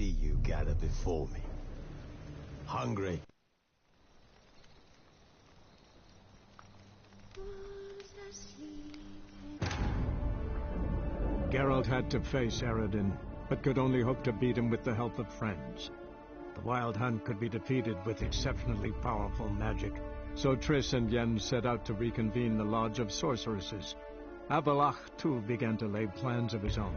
see you gather before me. Hungry? Geralt had to face Eredin, but could only hope to beat him with the help of friends. The Wild Hunt could be defeated with exceptionally powerful magic, so Triss and Yen set out to reconvene the Lodge of Sorceresses. Avallac'h, too, began to lay plans of his own.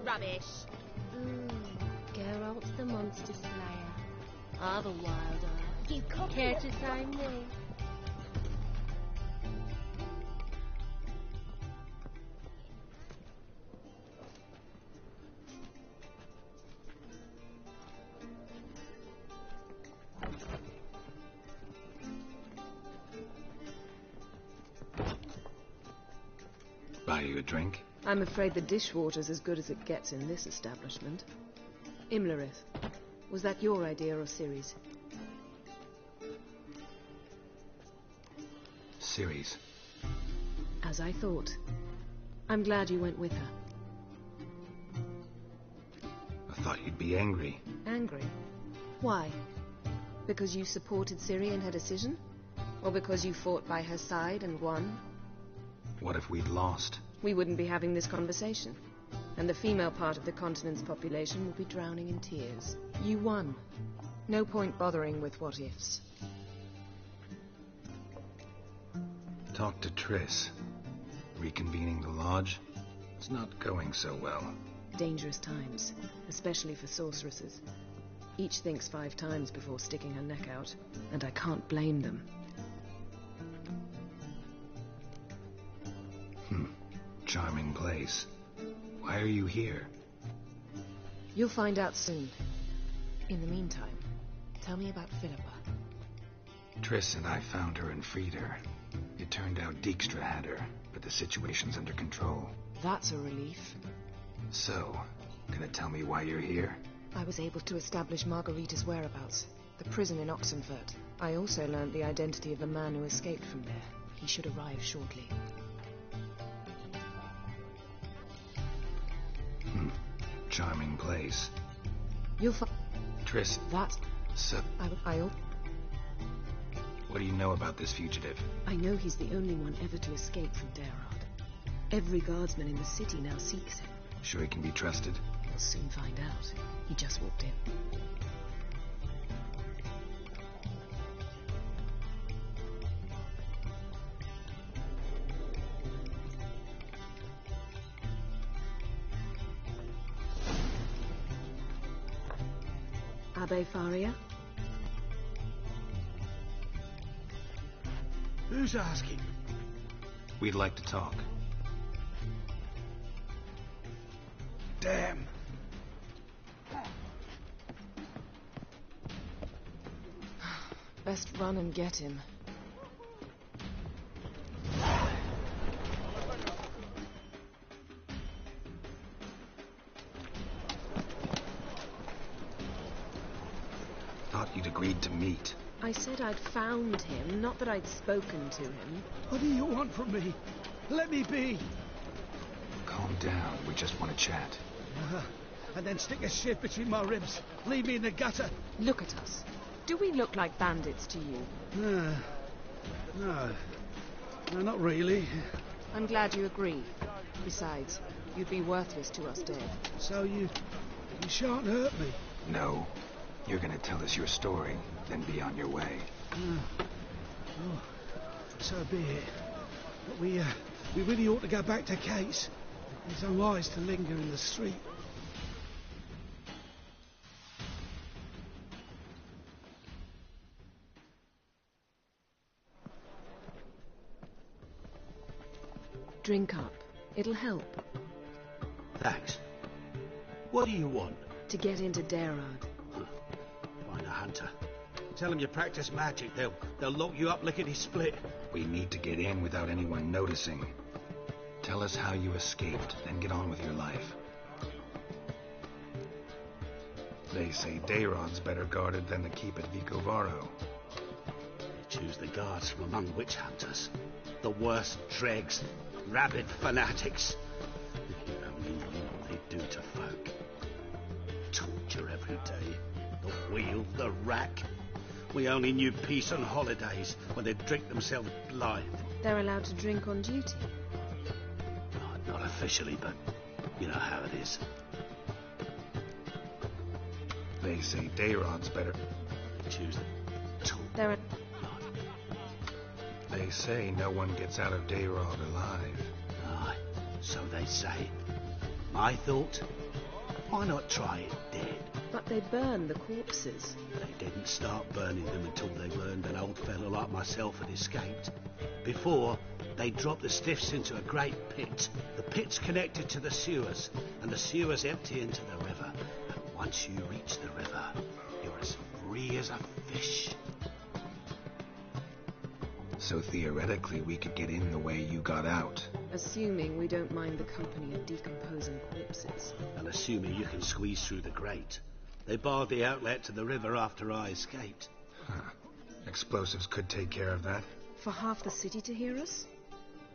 Rubbish. Geralt the Monster Slayer. Ah, the Wild Eye. You copy Care to sign me? Buy you a drink? I'm afraid the dishwater's as good as it gets in this establishment. Imlerith, was that your idea or Ciri's? Ciri's. As I thought. I'm glad you went with her. I thought you'd be angry. Angry? Why? Because you supported Ciri in her decision? Or because you fought by her side and won? What if we'd lost? We wouldn't be having this conversation. And the female part of the continent's population would be drowning in tears. You won. No point bothering with what-ifs. Talk to Triss. Reconvening the lodge? It's not going so well. Dangerous times, especially for sorceresses. Each thinks 5 times before sticking her neck out, and I can't blame them. Charming place. Why are you here? You'll find out soon. In the meantime, tell me about Philippa. Triss and I found her and freed her. It turned out Dijkstra had her, but the situation's under control. That's a relief. So, gonna tell me why you're here? I was able to establish Margarita's whereabouts. The prison in Oxenfurt. I also learned the identity of the man who escaped from there. He should arrive shortly. Charming place. You'll find... Triss... That... So... What do you know about this fugitive? I know he's the only one ever to escape from Daerad. Every guardsman in the city now seeks him. Sure he can be trusted? We'll soon find out. He just walked in. Abbe Faria? Who's asking? We'd like to talk. Damn. Best run and get him. Thought you'd agreed to meet. I said I'd found him, not that I'd spoken to him. What do you want from me? Let me be. Calm down. We just want to chat. And then stick a shiv between my ribs. Leave me in the gutter. Look at us. Do we look like bandits to you? No, not really. I'm glad you agree. Besides, you'd be worthless to us, Dave. So you shan't hurt me. No. You're gonna tell us your story, then be on your way. Oh, so be it. But we really ought to go back to Kate's. It's unwise to linger in the street. Drink up. It'll help. Thanks. What do you want? To get into Daerad. Find a hunter. Tell them you practice magic. They'll lock you up lickety-split. We need to get in without anyone noticing. Tell us how you escaped, then get on with your life. They say Daerad's better guarded than the keep at Vicovaro. They choose the guards from among witch hunters. The worst dregs, rabid fanatics. You only know what they do to folk. Torture every day. The wheel, the rack. We only knew peace on holidays, when they'd drink themselves blind. They're allowed to drink on duty. Not officially, but you know how it is. They say Daerad's better. Choose They're They say no one gets out of Daerad alive. Aye, so they say. My thought, why not try it dead? But they burn the corpses. They didn't start burning them until they learned an old fellow like myself had escaped. Before, they dropped the stiffs into a great pit. The pit's connected to the sewers, and the sewers empty into the river. And once you reach the river, you're as free as a fish. So theoretically, we could get in the way you got out. Assuming we don't mind the company of decomposing corpses. And assuming you can squeeze through the grate. They barred the outlet to the river after I escaped. Huh. Explosives could take care of that. For half the city to hear us?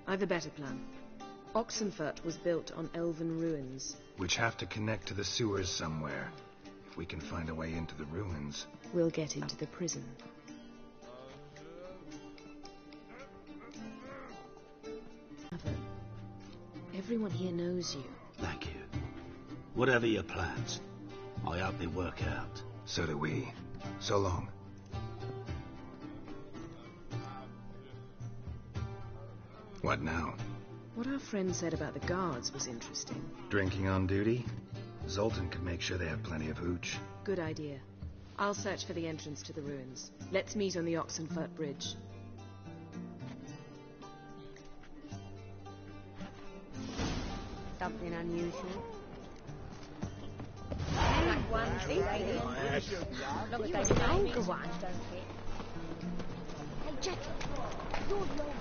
I've a better plan. Oxenfurt was built on elven ruins. Which have to connect to the sewers somewhere. If we can find a way into the ruins. We'll get into the prison. Everyone here knows you. Thank you. Whatever your plans, I hope they work out. So do we. So long. What now? What our friend said about the guards was interesting. Drinking on duty? Zoltan could make sure they have plenty of hooch. Good idea. I'll search for the entrance to the ruins. Let's meet on the Oxenfurt Bridge. unusual. Like one thing, as long as they can older ones don't hit. Hey, Jackie, you're the oldest.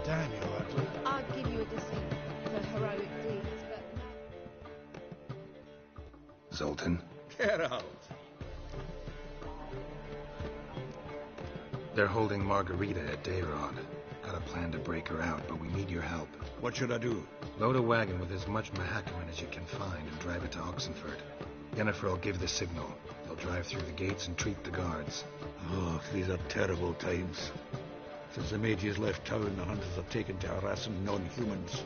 Daniel Radcliffe. I'd give you a deceit for heroic deeds, but Zoltan, Get out. they're holding Margarita at Dayrod. Got a plan to break her out, but we need your help. What should I do? Load a wagon with as much Mahakaman as you can find and drive it to Oxenford. Yennefer will give the signal. They'll drive through the gates and treat the guards. Oh, these are terrible times. Since the mages left town, the hunters have taken to harassing non-humans.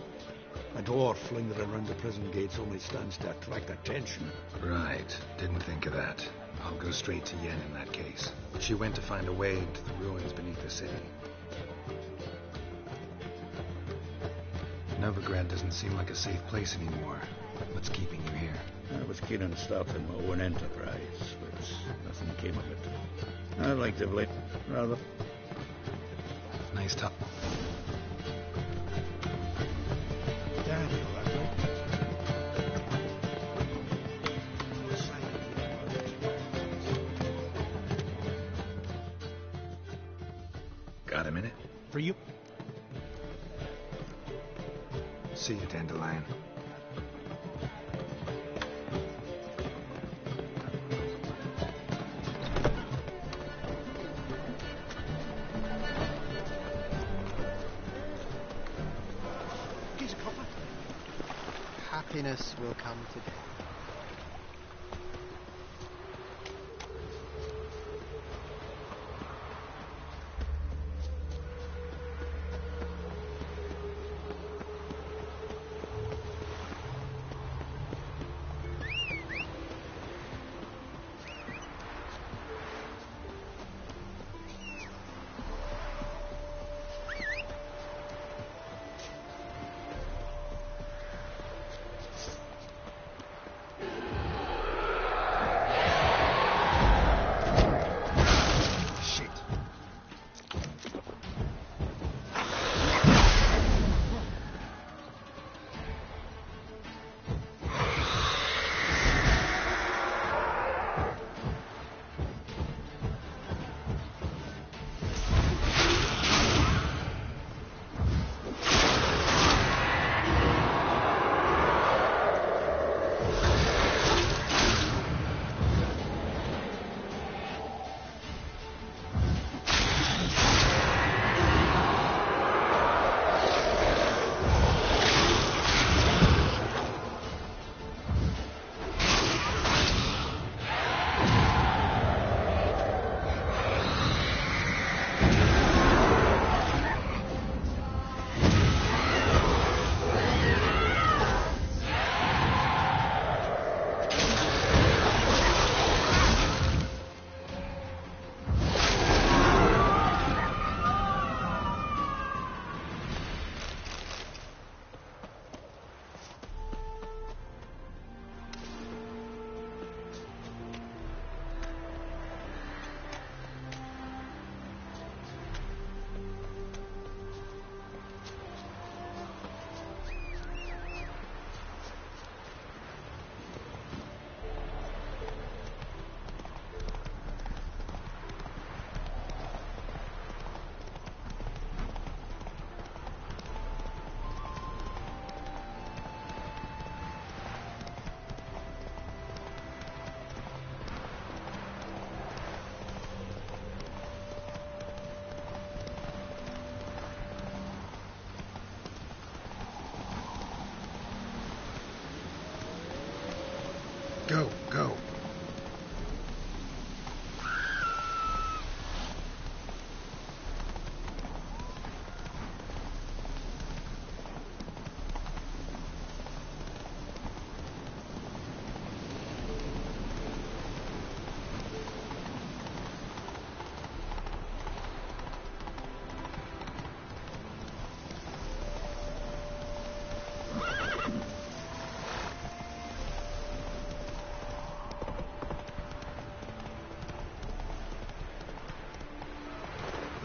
A dwarf lingering around the prison gates only stands to attract attention. Right. Didn't think of that. I'll go straight to Yen in that case. She went to find a way into the ruins beneath the city. Novigrad doesn't seem like a safe place anymore. What's keeping you here? I was keen on starting my own enterprise, but nothing came of it. I like to blame, rather. Nice talk. Daniel Radcliffe. Got a minute? For you? See you, Dandelion. Here's a copper. Happiness will come today.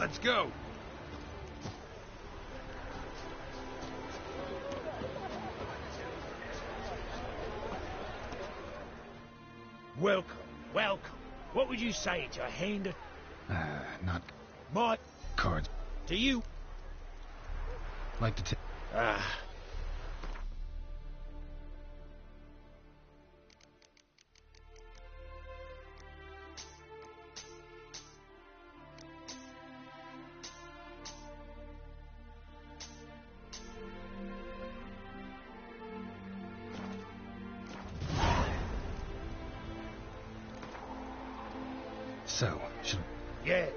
Let's go. Welcome, welcome. What would you say to a hand of... Not Might... cards. To you? Like to take... Ah... So, should... Yeah.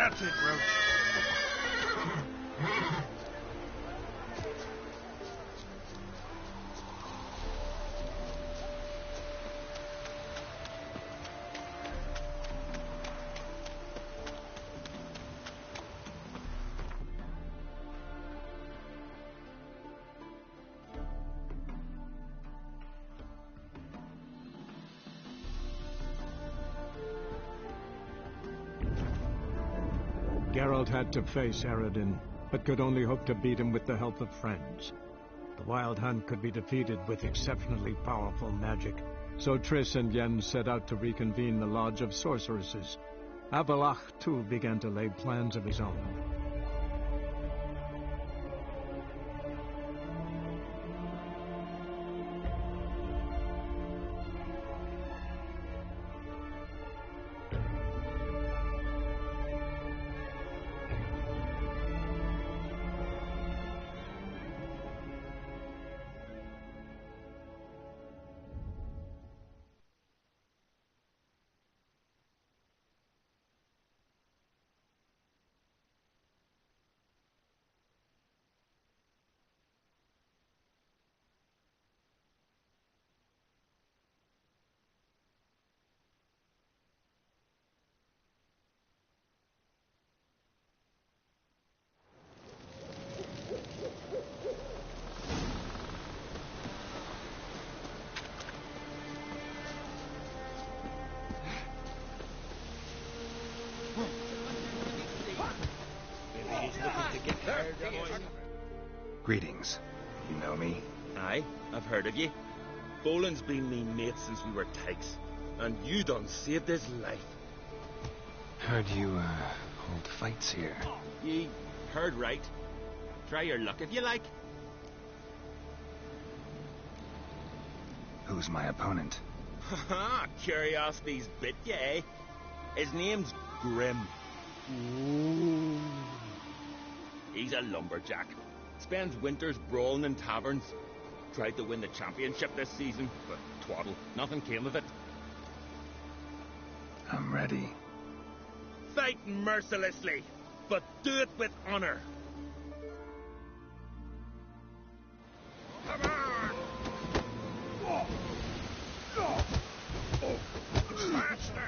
That's it, Roach. Geralt had to face Eredin, but could only hope to beat him with the help of friends. The Wild Hunt could be defeated with exceptionally powerful magic, so Triss and Yen set out to reconvene the Lodge of Sorceresses. Avallac'h, too, began to lay plans of his own. to get hard on. Greetings. You know me? Aye, I've heard of ye. Boland's been me mate since we were tykes, and you done saved his life. Heard you, hold fights here. Ye heard right. Try your luck if you like. Who's my opponent? Haha, curiosity's bit ya, eh? His name's Grim. Ooh. He's a lumberjack. Spends winters brawling in taverns. Tried to win the championship this season, but twaddle, nothing came of it. I'm ready. Fight mercilessly, but do it with honor. Come on! Faster!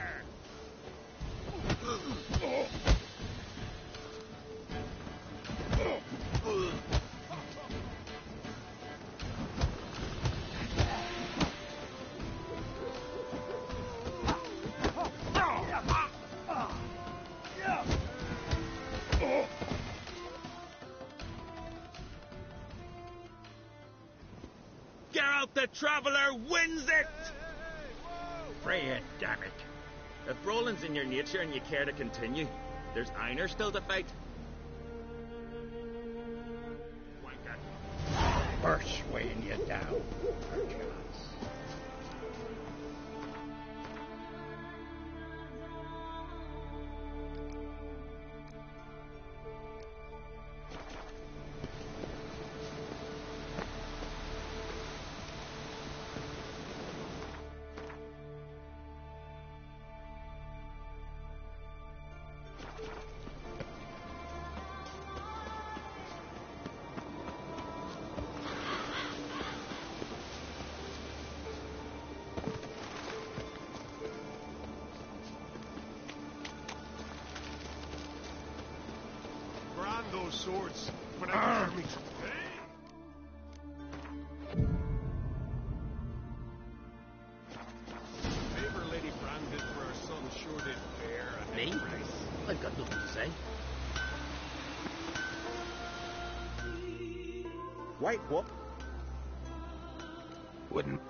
Geralt the Traveller wins it! Freya, damn it. If brawling's in your nature and you care to continue, there's Einar still to fight. First weighing you down, perchance. Those swords, but I can hear me. Favor Lady Brandon for her son sure did bear a Me? price. I've got nothing to say. White what? Wouldn't.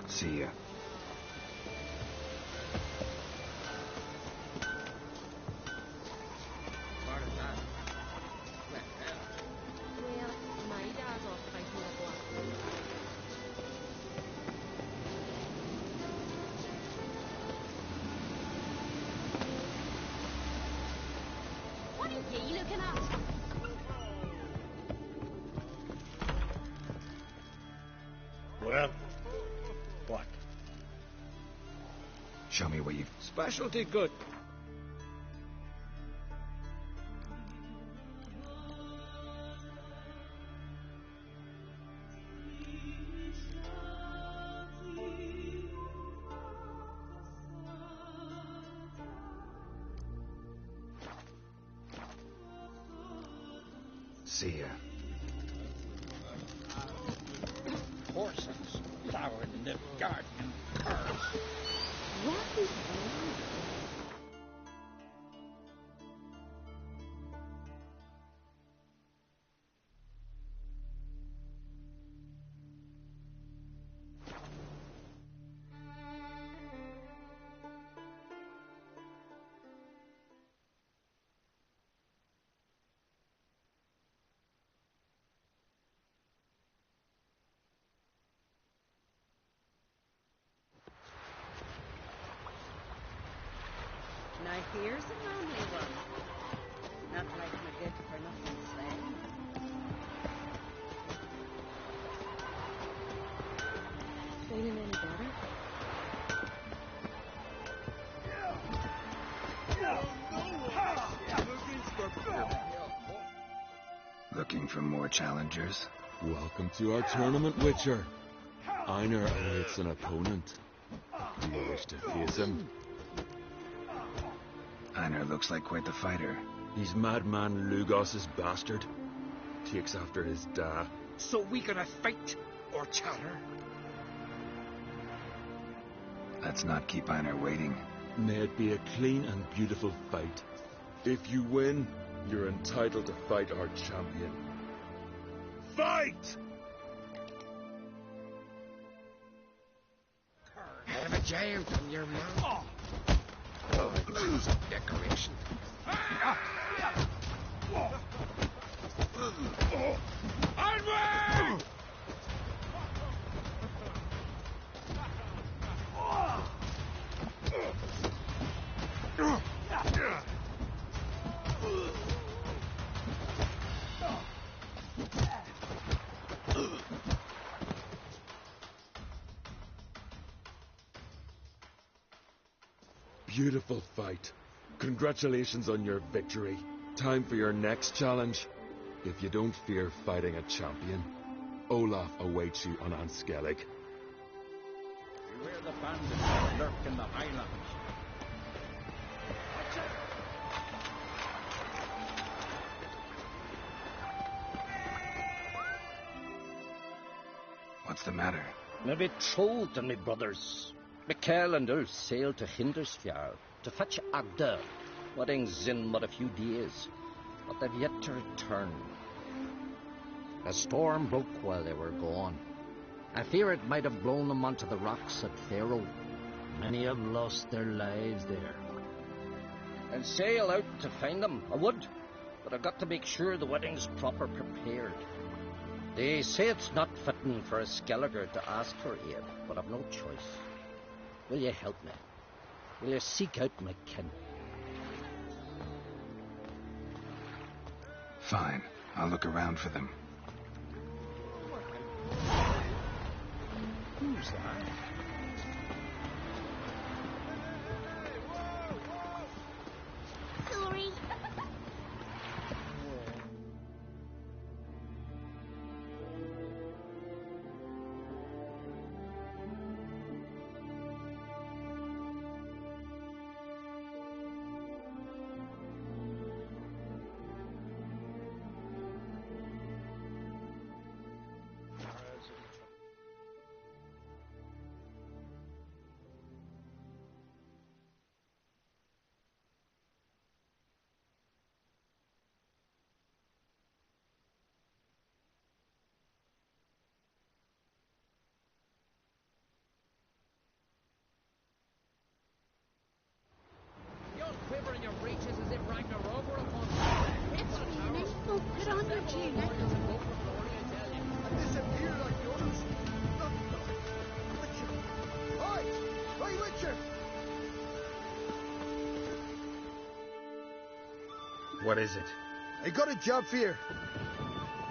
See ya. Well, my dad's off fighting a black. What are you looking at? Well, what? Show me what you've... Specialty good. See ya. Horses plowing in the garden and cars. What is wrong? Now here's a lonely one. Not like my good for nothing slave. Feeling any better? Looking for more challengers? Welcome to our tournament, Witcher. Einar awaits an opponent. Do you wish to face him? Einar looks like quite the fighter. He's madman Lugos' bastard. Takes after his dad. So we gonna fight or chatter? Let's not keep Einar waiting. May it be a clean and beautiful fight. If you win, you're entitled to fight our champion. Fight! Have a giant on your mouth. Oh, lose decoration. Onward! Beautiful fight. Congratulations on your victory. Time for your next challenge. If you don't fear fighting a champion, Olaf awaits you on Anskellig. Beware the bandits that lurk in the highlands. What's the matter? My betrothed and my brothers, Mikael and Ulf, sailed to Hindersfjord to fetch Agda. Wedding's in but a few days, but they've yet to return. A storm broke while they were gone. I fear it might have blown them onto the rocks at Faroe. Many have lost their lives there. I'll sail out to find them, I would, but I've got to make sure the wedding's proper prepared. They say it's not fitting for a Skelliger to ask for aid, but I've no choice. Will you help me? Will you seek out my kin? Fine. I'll look around for them. Who's that? Sorry. Quivering your breeches as if Ragnarok were upon you. It's Venus. Oh, put on your tunic. I disappear like the others. Witcher! Hi! Hi, Witcher! What is it? I got a job for you.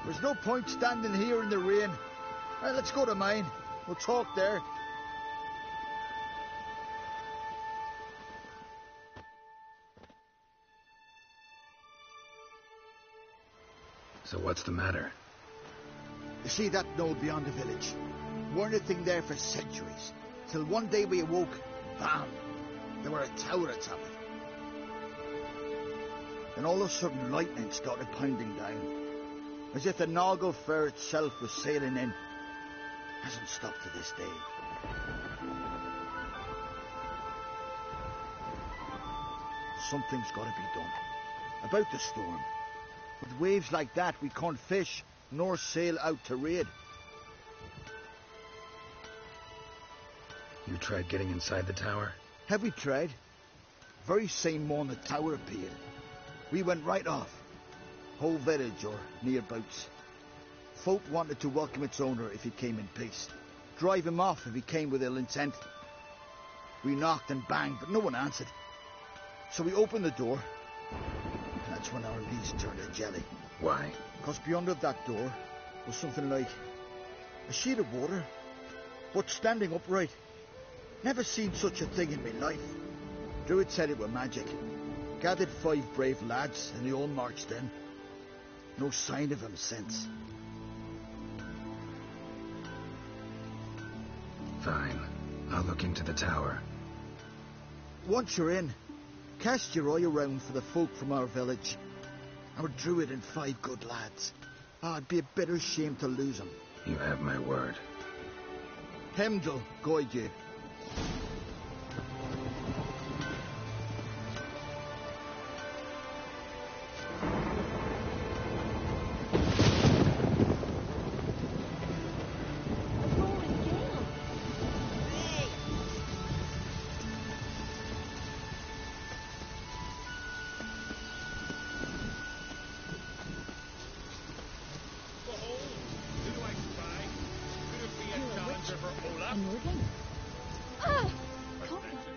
There's no point standing here in the rain. Let's go to mine. We'll talk there. So what's the matter? You see that knoll beyond the village? Weren't a thing there for centuries. Till one day we awoke, bam! There were a tower atop it. Then all of a sudden lightning started pounding down. As if the Naglfar itself was sailing in. Hasn't stopped to this day. Something's got to be done. About the storm. With waves like that, we can't fish, nor sail out to raid. You tried getting inside the tower? Have we tried? Very same morning the tower appeared. We went right off. Whole village or nearabouts. Folk wanted to welcome its owner if he came in peace. Drive him off if he came with ill intent. We knocked and banged, but no one answered. So we opened the door. That's when our lease turned to jelly. Why? Because beyond that door was something like a sheet of water. but standing upright. Never seen such a thing in my life. Druid said it were magic. Gathered 5 brave lads, and they all marched in. No sign of him since. Fine. I'll look into the tower. Once you're in, cast your eye around for the folk from our village. Our druid and 5 good lads. It'd be a bitter shame to lose them. You have my word. Heimdall guide you.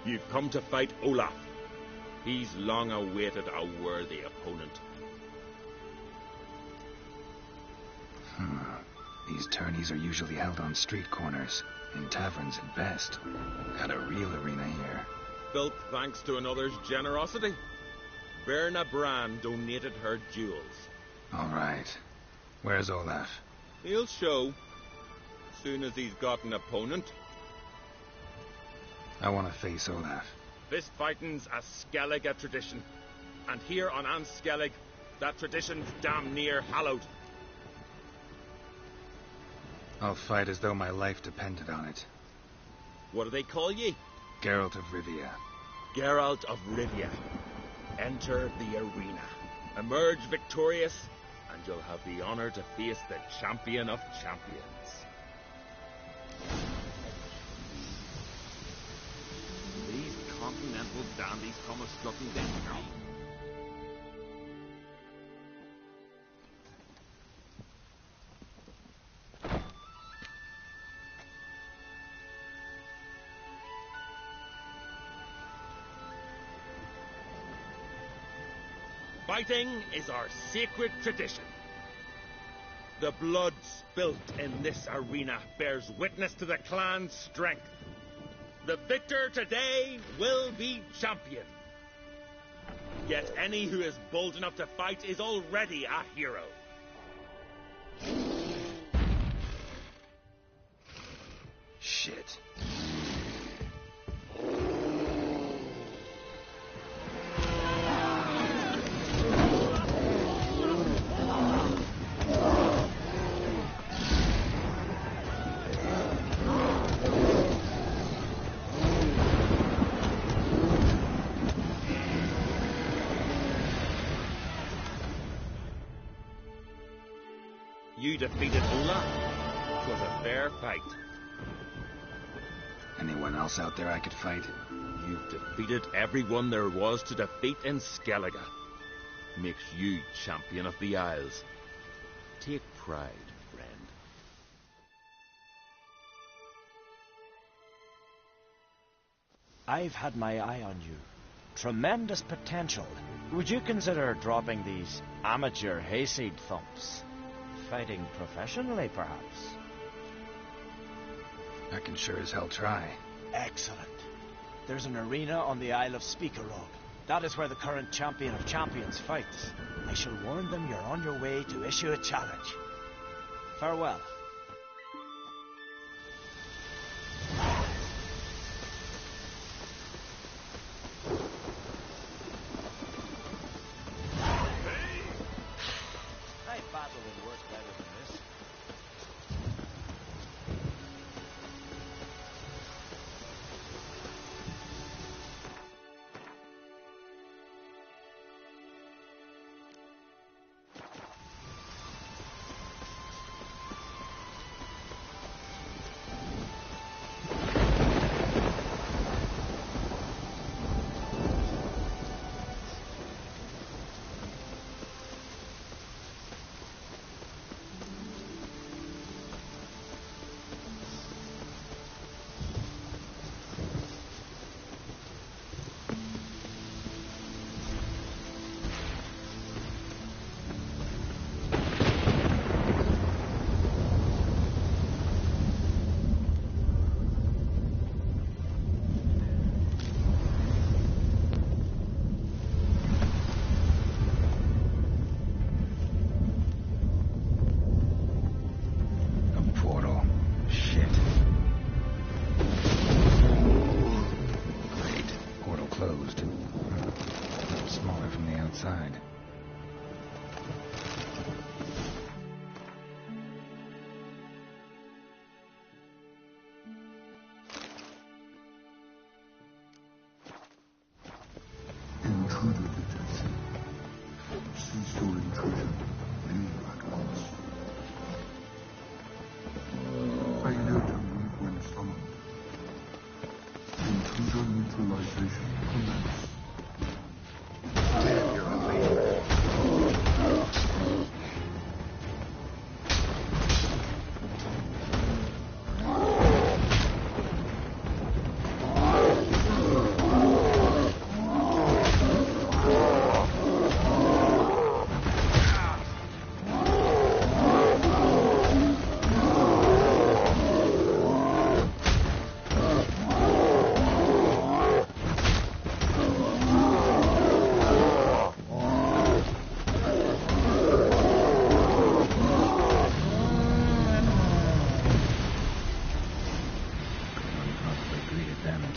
You've come to fight Olaf. He's long awaited a worthy opponent. These tourneys are usually held on street corners, in taverns at best. Got a real arena here. Built thanks to another's generosity. Berna Brand donated her jewels. All right. Where's Olaf? He'll show. Soon as he's got an opponent. I want to face Olaf. Fist fighting's a Skellige tradition. And here on Anskellig, that tradition's damn near hallowed. I'll fight as though my life depended on it. What do they call ye? Geralt of Rivia. Geralt of Rivia. Enter the arena. Emerge victorious, and you'll have the honor to face the champion of champions. These continental dandies come a strutting down here. Fighting is our sacred tradition. The blood spilt in this arena bears witness to the clan's strength. The victor today will be champion. Yet any who is bold enough to fight is already a hero. Shit. You defeated Olaf. It was a fair fight. Anyone else out there I could fight? You've defeated everyone there was to defeat in Skellige. Makes you champion of the Isles. Take pride, friend. I've had my eye on you. Tremendous potential. Would you consider dropping these amateur hayseed thumps? Fighting professionally, perhaps? I can sure as hell try. Excellent. There's an arena on the Isle of Speakerog. That is where the current champion of champions fights. I shall warn them you're on your way to issue a challenge. Farewell. I've battled in worse weather than this.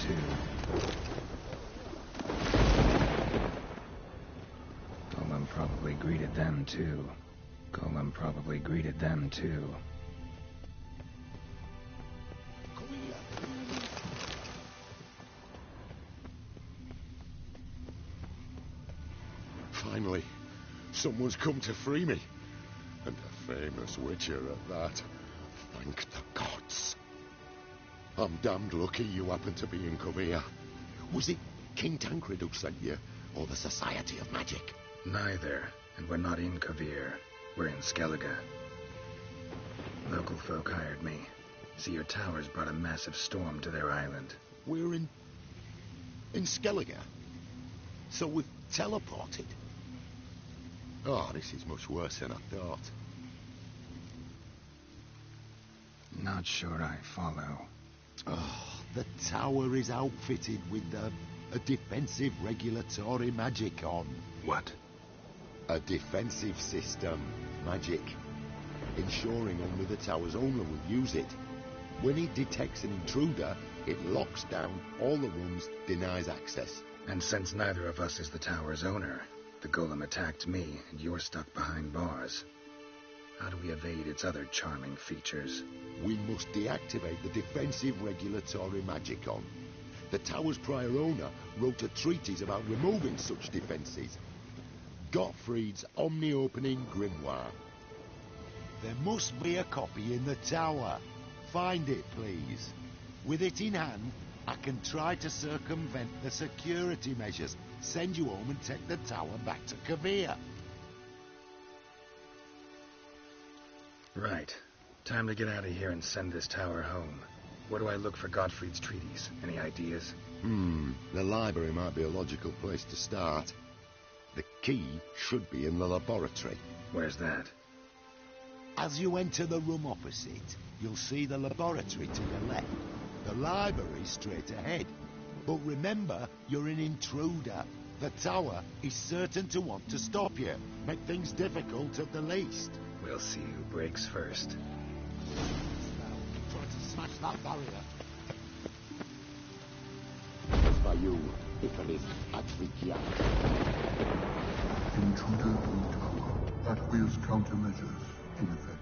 too. Golem probably greeted them too. Golem probably greeted them too. Finally, someone's come to free me. And a famous witcher at that. Thank the gods. I'm damned lucky you happen to be in Kovir. Was it King Tancred who sent you, or the Society of Magic? Neither, and we're not in Kovir. We're in Skellige. Local folk hired me. See, your towers brought a massive storm to their island. We're in Skellige? So we've teleported? Oh, this is much worse than I thought. Not sure I follow. Oh, the tower is outfitted with a defensive regulatory magic on. What? A defensive system magic, ensuring only the tower's owner will use it. When it detects an intruder, it locks down all the rooms, denies access. And since neither of us is the tower's owner, the golem attacked me, and you're stuck behind bars. How do we evade its other charming features? We must deactivate the defensive regulatory magicon. The tower's prior owner wrote a treatise about removing such defenses. Gottfried's Omni-Opening Grimoire. There must be a copy in the tower. Find it, please. With it in hand, I can try to circumvent the security measures, send you home and take the tower back to Kovir. Right. Time to get out of here and send this tower home. Where do I look for Gottfried's treatise? Any ideas? The library might be a logical place to start. The key should be in the laboratory. Where's that? As you enter the room opposite, you'll see the laboratory to your left. The library straight ahead. But remember, you're an intruder. The tower is certain to want to stop you. Make things difficult at the least. We'll see who breaks first. Try to smash that barrier. As by you, Icarus Advikian. Intruder in tower. Aqueous countermeasures in effect.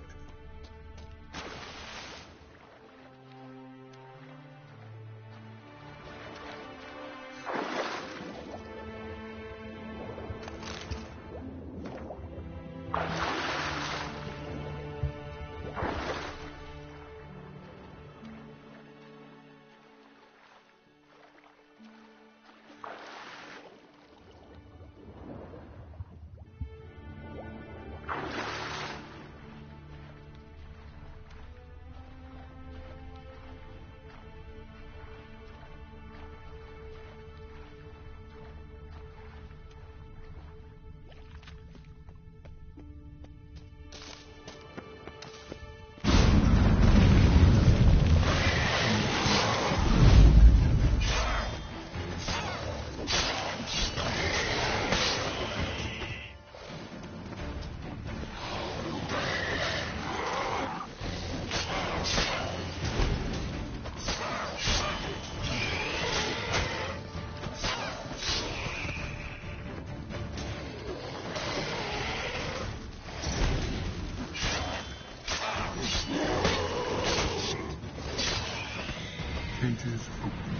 Cages open.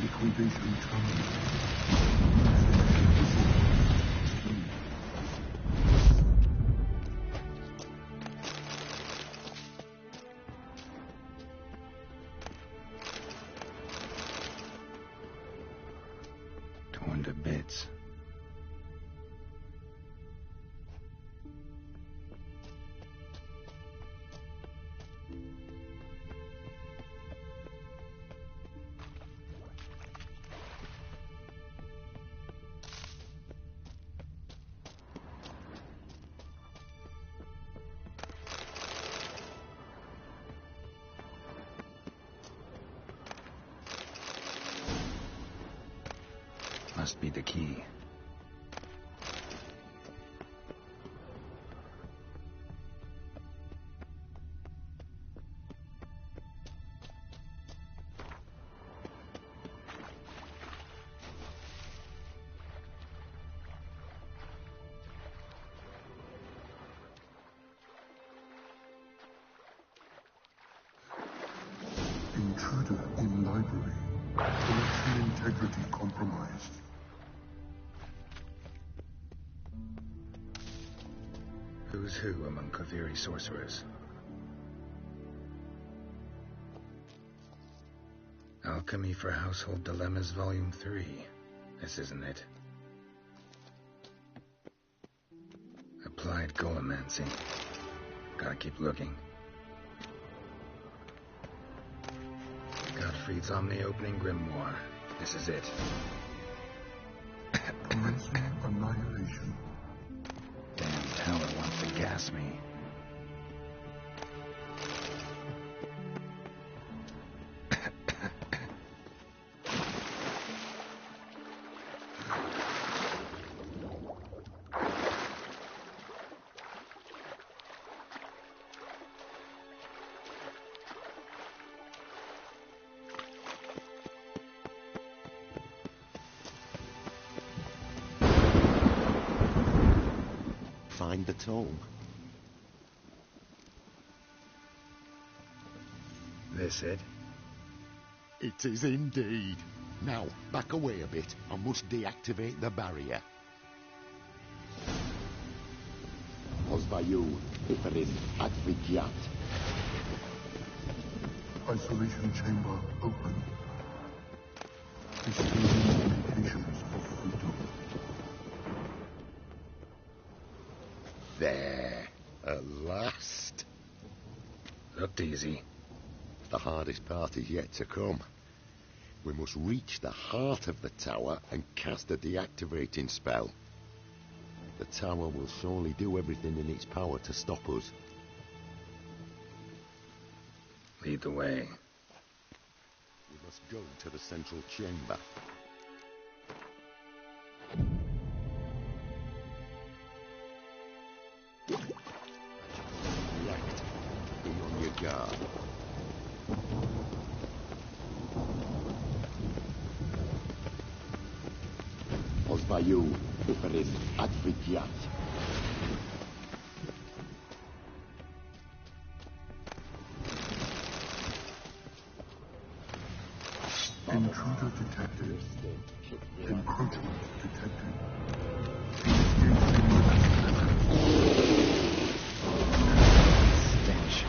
Liquidation terminal. torn to bits. Must be the key. Intruder in library. Collection integrity compromised. Who's who among Kaviri sorcerers? Alchemy for Household Dilemmas, Volume 3. This isn't it. Applied Golemancy. Gotta keep looking. Gottfried's Omni-Opening Grimoire. This is it. Commencing annihilation. Damn tower wants to gas me. Find the tome. This it? It is indeed. Now, back away a bit. I must deactivate the barrier. Osvayu, Iferin, Advigyat. Isolation chamber open. Displaying indications of freedom. There. At last. Looked easy. The hardest part is yet to come. We must reach the heart of the tower and cast a deactivating spell. The tower will surely do everything in its power to stop us. Lead the way. We must go to the central chamber. React. Be on your guard. Osvayu, Iferin, Advigyat. Intruder detected. Encroachment detected. Stench.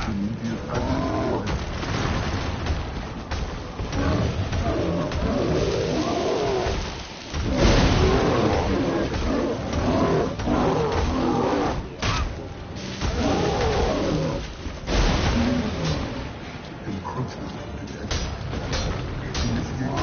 Immediate action required. Encroachment detected. Initiate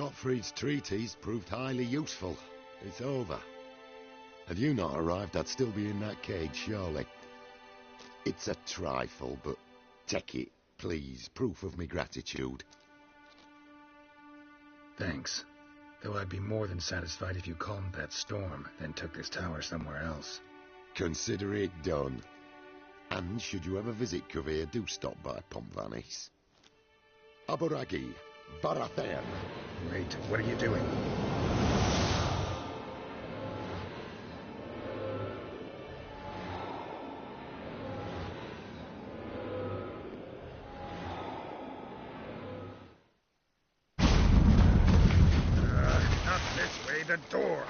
Gottfried's treatise proved highly useful. It's over. Had you not arrived, I'd still be in that cage, surely. It's a trifle, but take it, please. Proof of me gratitude. Thanks. Though I'd be more than satisfied if you calmed that storm, then took this tower somewhere else. Consider it done. And should you ever visit Kovir, do stop by Pompvanis. Aboragi, Baratheon. Wait, what are you doing? Not this way, the door.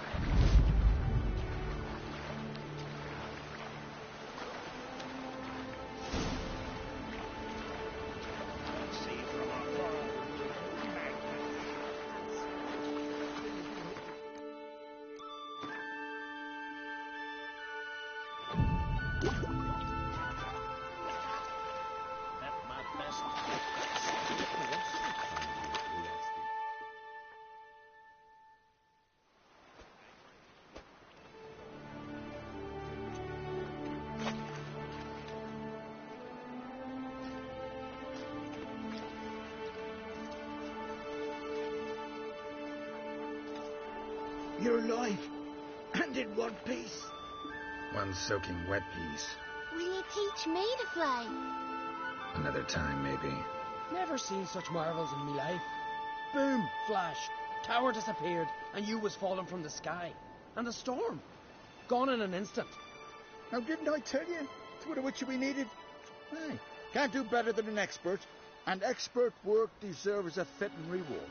You're alive, and in one piece. One soaking wet piece. Will you teach me to fly? Another time, maybe. Never seen such marvels in me life. Boom, flash, tower disappeared, and you was falling from the sky. And the storm, gone in an instant. Now, didn't I tell you? It's what which we needed. Hey, can't do better than an expert, and expert work deserves a fitting reward.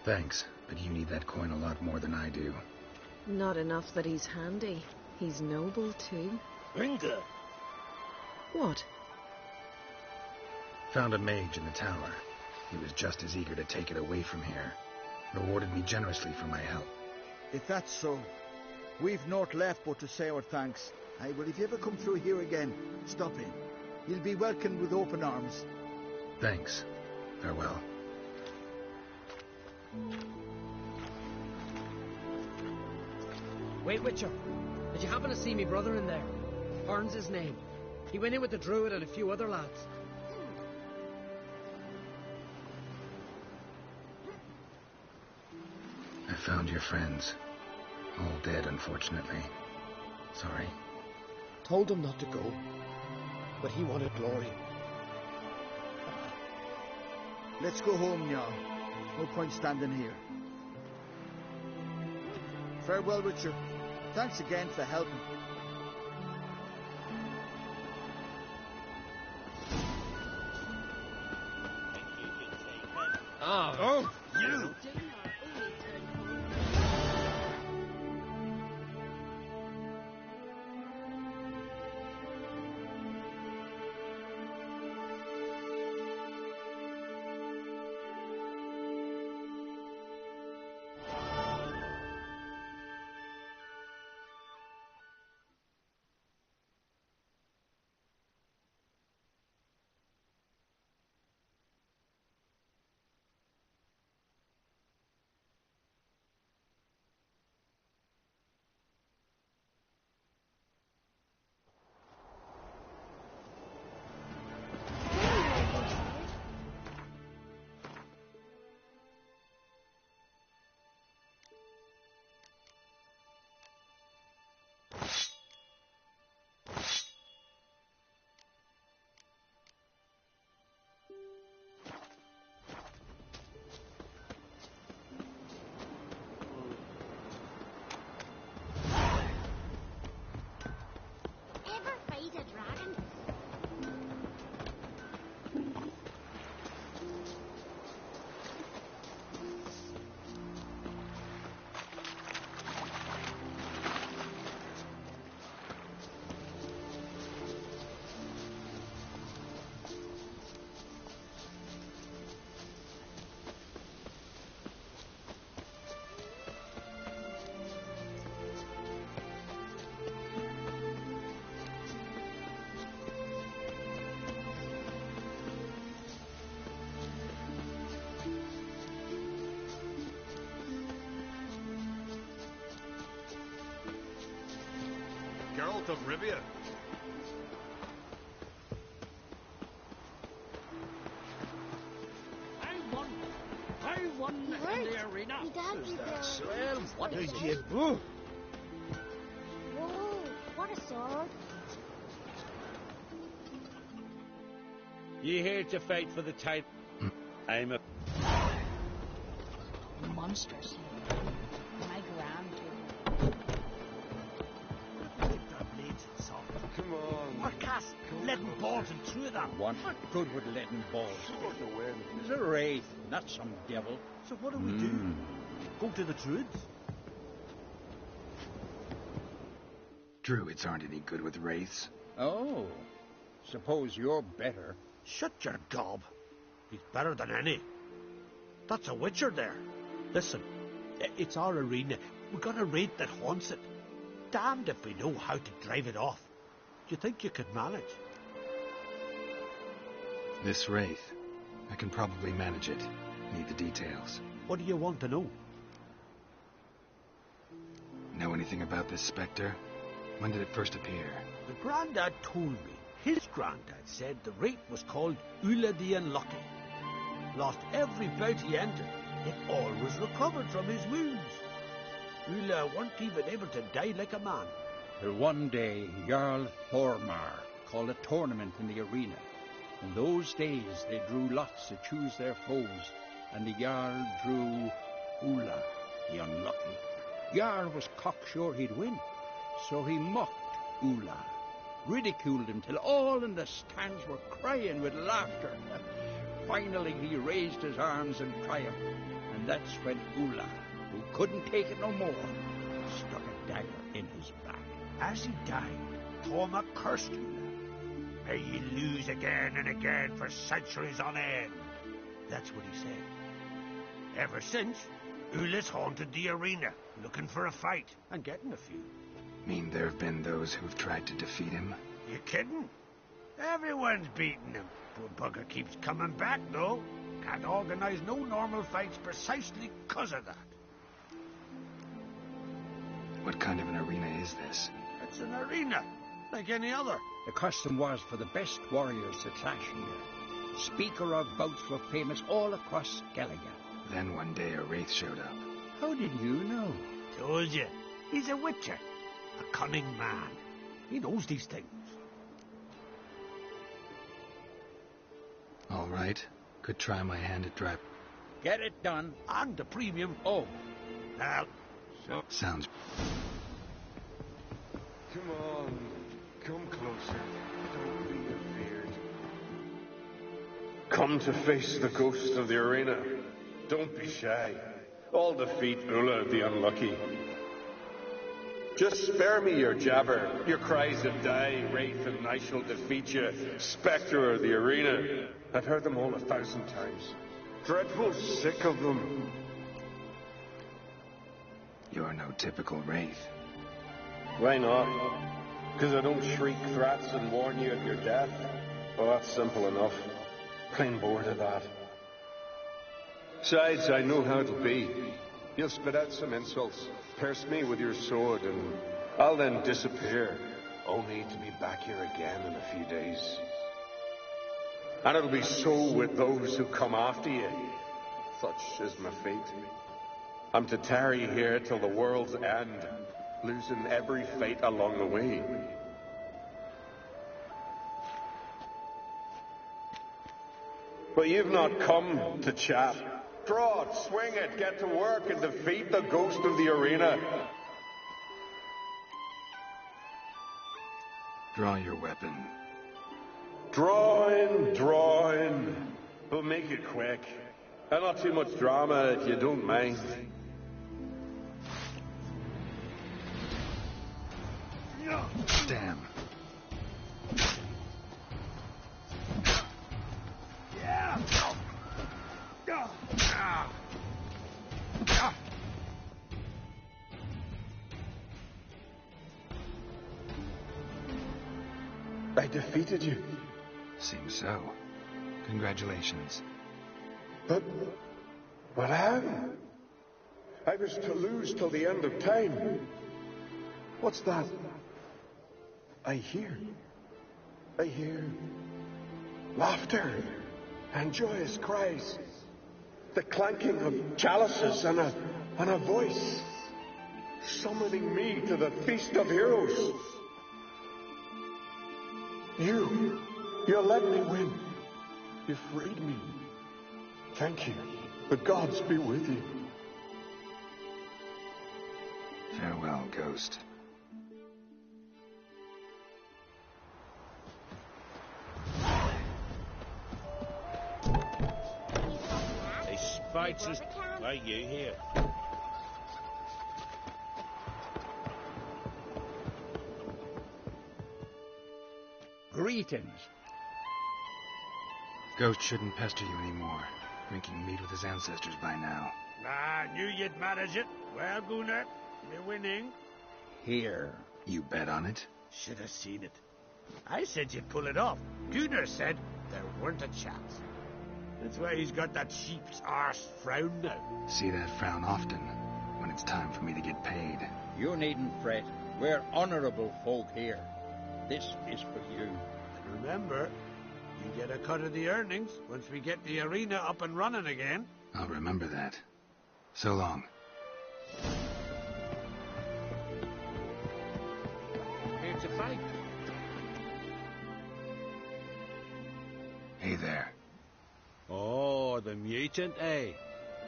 Thanks, but you need that coin a lot more than I do. Not enough that he's handy. He's noble, too. Ringa! What? Found a mage in the tower. He was just as eager to take it away from here. Rewarded me generously for my help. If that's so, we've naught left but to say our thanks. Aye, well, if you ever come through here again, stop in. You'll be welcomed with open arms. Thanks. Farewell. Wait, Witcher. Did you happen to see me brother in there? Hearn's his name. He went in with the druid and a few other lads. I found your friends. All dead, unfortunately. Sorry. Told him not to go, but he wanted glory. Let's go home, Jarl. No point standing here. Farewell, Richard. Thanks again for helping. Oh, you! Geralt of Rivia. I won in the arena. Is that Swell, what is it? Whoa, what a sword. You here to fight for the title? I'm a... Monsters. My Come on. What cast leaden balls and threw them? What good would leaden balls do? It's a wraith, not some devil. So what do we do? Go to the druids? Druids aren't any good with wraiths. Oh, suppose you're better. Shut your gob. He's better than any. That's a witcher there. Listen, it's our arena. We've got a wraith that haunts it. Damned if we know how to drive it off. Do you think you could manage? This wraith, I can probably manage it. Need the details. What do you want to know? Know anything about this spectre? When did it first appear? The Grandad told me. His granddad said the wraith was called Ulla the Unlucky. Lost every bout he entered, yet always recovered from his wounds. Ulla weren't even able to die like a man. Till one day, Jarl Thormar called a tournament in the arena. In those days, they drew lots to choose their foes, and the Jarl drew Ulla the Unlucky. Jarl was cocksure he'd win, so he mocked Ulla, ridiculed him till all in the stands were crying with laughter. Finally, he raised his arms in triumph, and that's when Ulla, who couldn't take it no more, stuck a dagger in his back. As he died, Torma cursed Ulla. May ye lose again and again for centuries on end. That's what he said. Ever since, Ulla's haunted the arena, looking for a fight, and getting a few. Mean there have been those who've tried to defeat him? You kidding? Everyone's beating him. Poor bugger keeps coming back, though. Can't organize no normal fights precisely 'cause of that. What kind of an arena is this? It's an arena, like any other. The custom was for the best warriors to clash here. Speaker of bouts were famous all across Skellige. Then one day a wraith showed up. How did you know? Told you. He's a witcher. A cunning man. He knows these things. All right. Could try my hand at driving. Get it done. And the premium. Oh. Now. So. Sounds... Come on. Come closer. Don't be afeard. Come to face the ghost of the arena. Don't be shy. I'll defeat Ulla the Unlucky. Just spare me your jabber, your cries of die, wraith, and I shall defeat you, spectre of the arena. I've heard them all 1,000 times. Dreadful sick of them. You're no typical wraith. Why not? Because I don't shriek threats and warn you of your death? Well, that's simple enough. Plain bored of that. Besides, I know how it'll be. You'll spit out some insults, pierce me with your sword, and I'll then disappear, only to be back here again in a few days. And it'll be so with those who come after you. Such is my fate. I'm to tarry here till the world's end, losing every fate along the way. But you've not come to chat. Draw it, swing it, get to work, and defeat the ghost of the arena. Draw your weapon. Drawing. We'll make it quick. And not too much drama if you don't mind. Damn. I defeated you. Seems so. Congratulations. But how? I was to lose till the end of time. What's that? I hear laughter and joyous cries, the clanking of chalices and a voice summoning me to the feast of heroes. You let me win. You freed me. Thank you. The gods be with you. Farewell, Ghost. They spites us. Why you here? Greetings. Ghost shouldn't pester you anymore. Drinking meat with his ancestors by now. Knew you'd manage it. Well, Gunnar, you're winning. Here. You bet on it? Should have seen it. I said you'd pull it off. Gunnar said there weren't a chance. That's why he's got that sheep's arse frown now. See that frown often, when it's time for me to get paid. You needn't fret. We're honourable folk here. This is for you. And remember, you get a cut of the earnings once we get the arena up and running again. I'll remember that. So long. Here to fight. Hey there. Oh, the mutant, eh?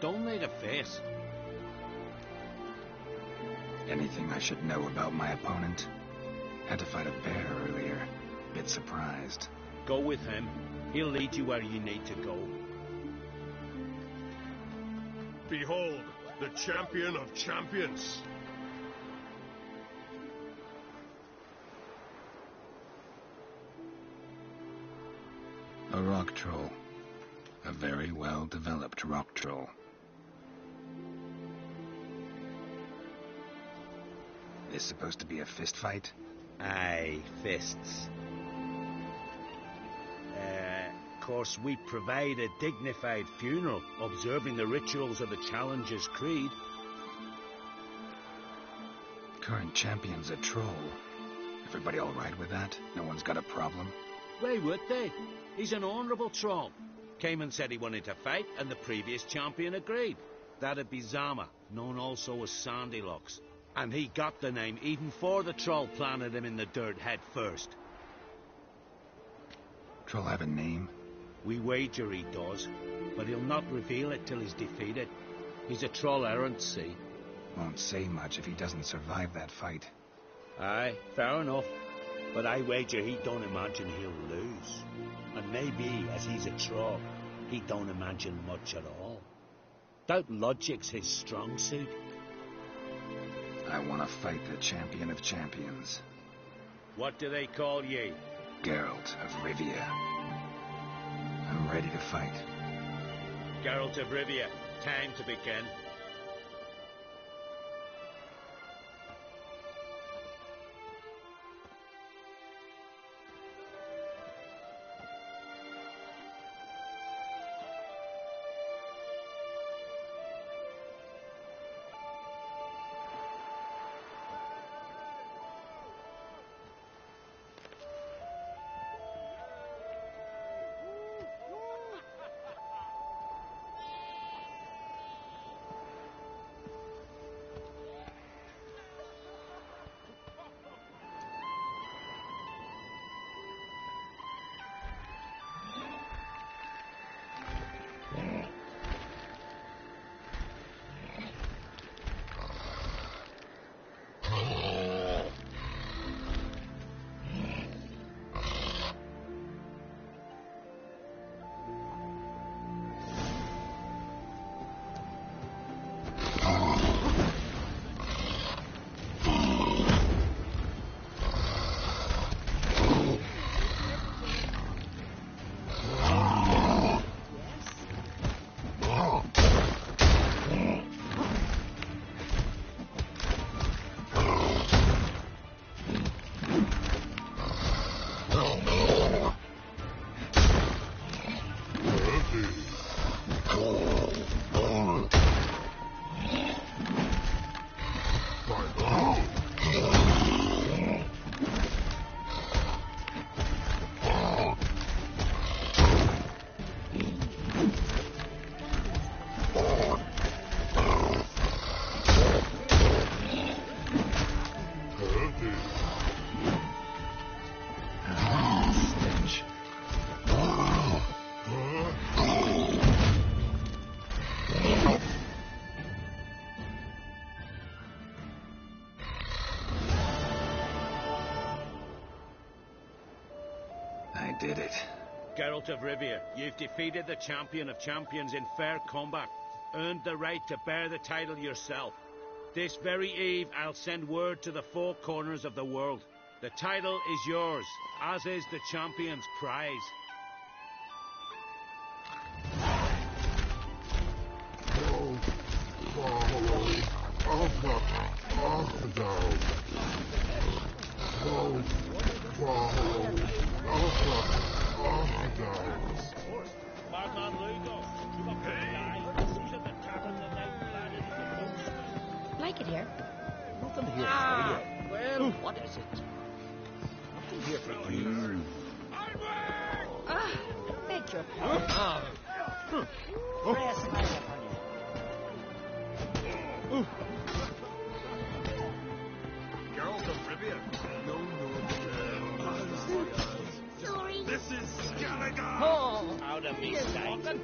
Don't make a face. Anything I should know about my opponent? Had to fight a bear earlier. Bit surprised. Go with him. He'll lead you where you need to go. Behold, the champion of champions. A rock troll. A very well-developed rock troll. This supposed to be a fist fight? Aye, fists. Of course, we provide a dignified funeral, observing the rituals of the Challenger's Creed. Current champion's a troll. Everybody all right with that? No one's got a problem? Why would they? He's an honourable troll. Came and said he wanted to fight, and the previous champion agreed. That'd be Zama, known also as Sandylocks. And he got the name even before the troll planted him in the dirt head first. Troll have a name? We wager he does, but he'll not reveal it till he's defeated. He's a troll errant, see? Won't say much if he doesn't survive that fight. Aye, fair enough. But I wager he don't imagine he'll lose. And maybe, as he's a troll, he don't imagine much at all. Doubt logic's his strong suit. I want to fight the champion of champions. What do they call ye? Geralt of Rivia. I'm ready to fight. Geralt of Rivia, time to begin. I did it. Geralt of Rivia, you've defeated the champion of champions in fair combat, earned the right to bear the title yourself. This very eve, I'll send word to the four corners of the world. The title is yours, as is the champion's prize. Like it here? Nothing here for you. Well, what is it? Nothing here for you. Beg your pardon. Pray a smile upon you. Geralt of Rivia. Sorry. This is Skellige. Oh, out of me sight.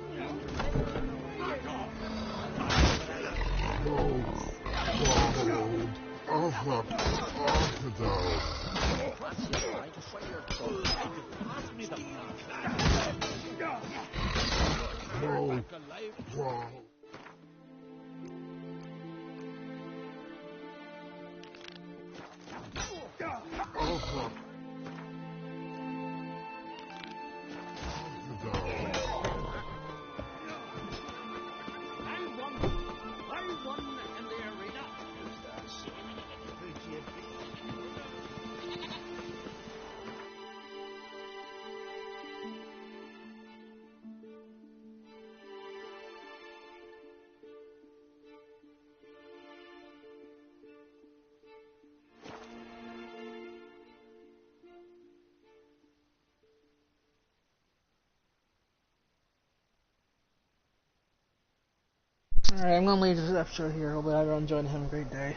I won in the arena. Alright, I'm gonna leave this episode here. Hope everyone enjoyed and have a great day.